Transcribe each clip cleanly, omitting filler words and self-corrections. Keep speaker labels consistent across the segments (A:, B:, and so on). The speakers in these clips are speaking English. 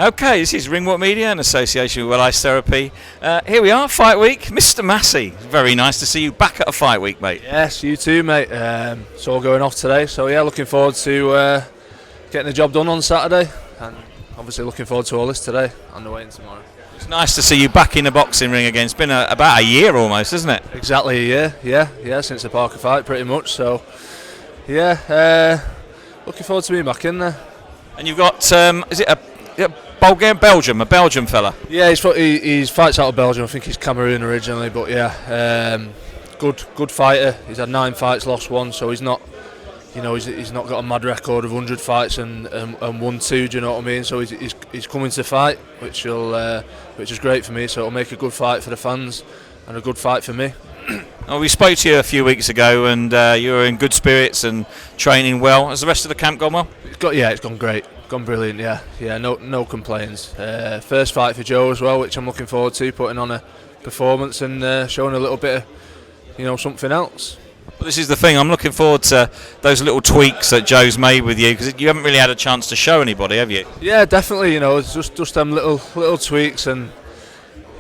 A: Okay, this is Ringwalk Media in association with Well Ice Therapy. Here we are, Fight Week. Mr. Massey, very nice to see you back at a Fight Week, mate.
B: Yes, you too, mate. It's all going off today, so yeah, looking forward to getting the job done on Saturday, and obviously looking forward to all this today and the weigh-in tomorrow.
A: It's nice to see you back in the boxing ring again. It's been about a year almost, isn't it?
B: Exactly a year, yeah, since the Parker fight, pretty much. So, yeah, looking forward to being back in there.
A: And you've got, is it a Belgium fella?
B: Yeah, he's fights out of Belgium. I think he's Cameroon originally, but yeah, good fighter. He's had 9 fights, lost 1, so he's not, he's not got a mad record of 100 fights and won 2. Do you know what I mean? So he's coming to fight, which is great for me. So it'll make a good fight for the fans and a good fight for me.
A: Well, we spoke to you a few weeks ago, and you were in good spirits and training well. Has the rest of the camp gone well?
B: It's gone great. Gone brilliant, yeah, no complaints. First fight for Joe as well, which I'm looking forward to, putting on a performance and showing a little bit of, something else.
A: Well, this is the thing, I'm looking forward to those little tweaks that Joe's made with you, because you haven't really had a chance to show anybody, have you?
B: Yeah, definitely, it's just them little tweaks, and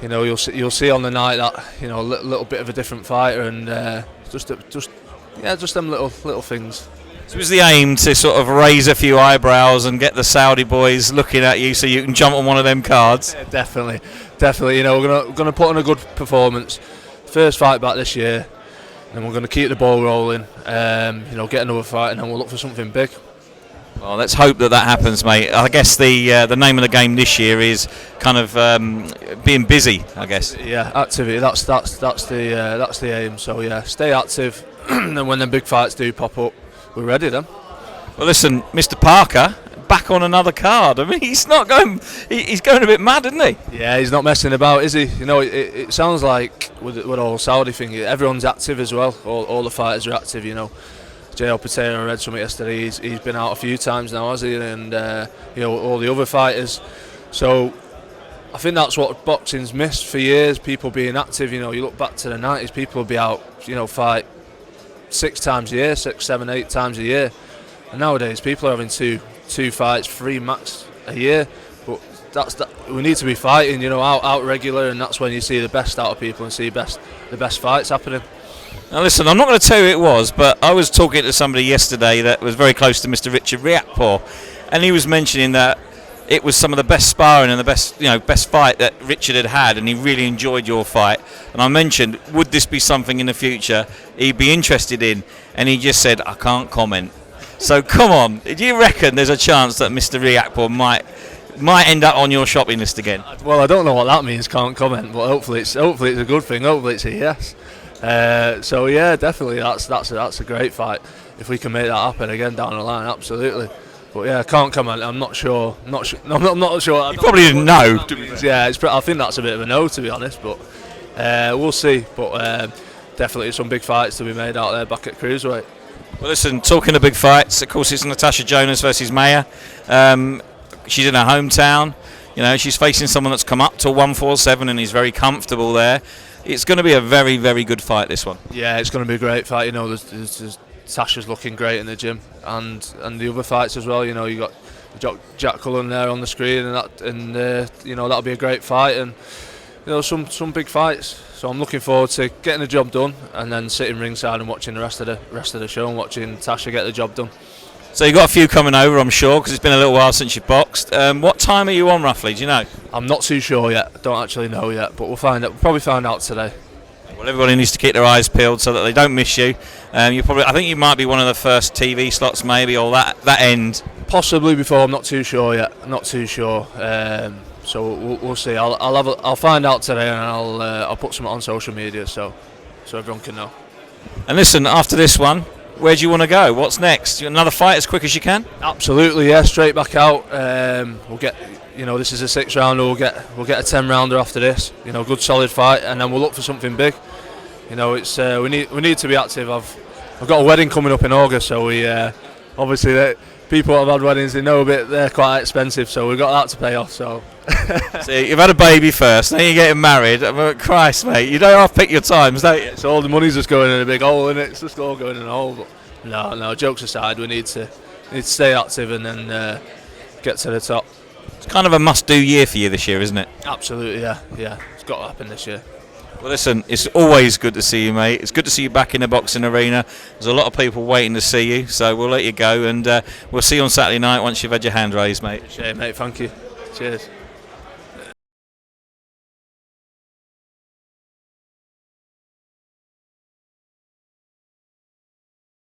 B: you'll see on the night that, a little bit of a different fighter, and just them little things.
A: So was the aim to sort of raise a few eyebrows and get the Saudi boys looking at you so you can jump on one of them cards?
B: Yeah, definitely. We're gonna put on a good performance. First fight back this year, and we're gonna keep the ball rolling. Get another fight, and then we'll look for something big.
A: Well, let's hope that happens, mate. I guess the name of the game this year is kind of being busy, I guess.
B: Yeah, activity. That's the aim. So yeah, stay active, and when the big fights do pop up, we're ready then.
A: Well, listen, Mr. Parker, back on another card. I mean, he's not going. He's going a bit mad, isn't he?
B: Yeah, he's not messing about, is he? It sounds like with all Saudi thing, everyone's active as well. All the fighters are active. J.L. Patera, I read something yesterday. He's been out a few times now, has he? And all the other fighters. So I think that's what boxing's missed for years. People being active. You look back to the 90s, people would be out. Fight 6 times a year, 6, 7, 8 times a year, and nowadays people are having two fights, 3 max a year. But we need to be fighting, out regular, and that's when you see the best out of people and see the best fights happening.
A: Now listen, I'm not going to tell you who it was, but I was talking to somebody yesterday that was very close to Mr. Richard Riakporhe, and he was mentioning that it was some of the best sparring and the best fight that Richard had, and he really enjoyed your fight. And I mentioned, would this be something in the future he'd be interested in? And he just said, I can't comment. So come on, do you reckon there's a chance that Mr. Riakporhe might end up on your shopping list again?
B: Well, I don't know what that means, can't comment, but hopefully it's a good thing. Hopefully it's a yes. So yeah, definitely that's a great fight if we can make that happen again down the line. Absolutely. But yeah, I can't comment. I'm not sure. I'm not sure.
A: You probably didn't know.
B: Yeah, I think that's a bit of a no, to be honest. But we'll see. But definitely some big fights to be made out there back at cruiserweight.
A: Well, listen, talking of big fights, of course it's Natasha Jonas versus Maya. She's in her hometown. She's facing someone that's come up to 147 and is very comfortable there. It's going to be a very, very good fight, this one.
B: Yeah, it's going to be a great fight. There's Tasha's looking great in the gym, and the other fights as well. You got Jack Cullen there on the screen, and that'll be a great fight, and some big fights. So I'm looking forward to getting the job done, and then sitting ringside and watching the rest of the show and watching Tasha get the job done.
A: So you've got a few coming over, I'm sure, because it's been a little while since you boxed. What time are you on roughly? Do you know?
B: I'm not too sure yet. I don't actually know yet, but we'll find out. We'll probably find out today.
A: Well, everybody needs to keep their eyes peeled so that they don't miss you. I think you might be one of the first TV slots, maybe, or that end.
B: Possibly before. I'm not too sure yet. Not too sure. So we'll see. I'll find out today, and I'll put something on social media so everyone can know.
A: And listen, after this one, where do you want to go? What's next? Another fight as quick as you can?
B: Absolutely, yeah. Straight back out. We'll get. This is a 6 rounder. We'll get a 10 rounder after this. Good solid fight, and then we'll look for something big. It's we need to be active. I've got a wedding coming up in August, so we obviously people that have had weddings, they know they're quite expensive, so we've got that to pay off. So
A: see, you've had a baby first, then you're getting married. I mean, Christ, mate, you don't have to pick your times, don't you?
B: So all the money's just going in a big hole, and it's just all going in a hole. But no. Jokes aside, we need to stay active and then get to the top.
A: It's kind of a must-do year for you this year, isn't it?
B: Absolutely, yeah. It's got to happen this year.
A: Well, listen, it's always good to see you, mate. It's good to see you back in the boxing arena. There's a lot of people waiting to see you, so we'll let you go, and we'll see you on Saturday night once you've had your hand raised, mate.
B: Appreciate it, mate. Thank you. Cheers.